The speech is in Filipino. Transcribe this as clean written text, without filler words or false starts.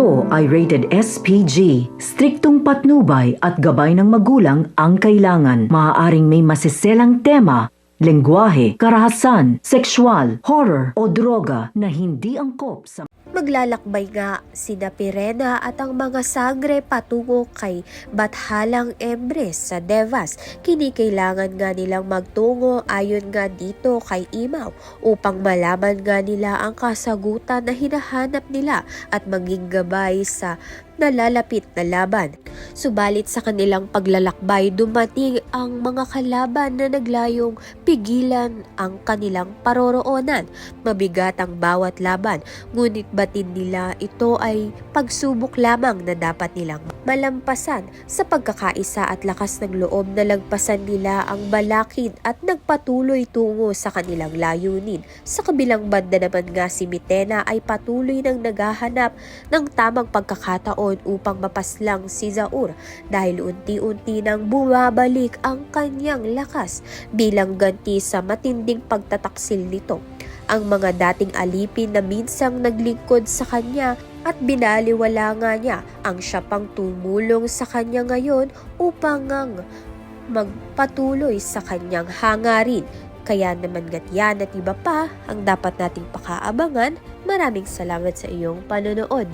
Ito ay rated SPG. Striktong patnubay at gabay ng magulang ang kailangan. Maaaring may masiselang tema, lengguwahe, karahasan, sexual, horror o droga na hindi angkop sa Maglalakbay nga sina Pirena at ang mga sangre patungo kay Bathalang Embres sa Devas. Kinikailangan nga nilang magtungo ayon nga dito kay Imaw upang malaman nga nila ang kasagutan na hinahanap nila at maging gabay sa nalalapit na laban. Subalit sa kanilang paglalakbay, dumating ang mga kalaban na naglayong pigilan ang kanilang paroroonan. Mabigat ang bawat laban, ngunit batid nila ito ay pagsubok lamang na dapat nilang malampasan. Sa pagkakaisa at lakas ng loob na lagpasan nila ang balakid at nagpatuloy tungo sa kanilang layunin. Sa kabilang banda naman nga si Mitena ay patuloy nang naghahanap ng tamang pagkakataon upang mapaslang si Zaur dahil unti-unti nang bumabalik ang kanyang lakas bilang ganti sa matinding pagtataksil nito. Ang mga dating alipin na minsang naglingkod sa kanya at binaliwala nga niya ang siya pang tumulong sa kanya ngayon upang magpatuloy sa kanyang hangarin. Kaya naman yan at iba pa ang dapat nating pakaabangan. Maraming salamat sa iyong panonood.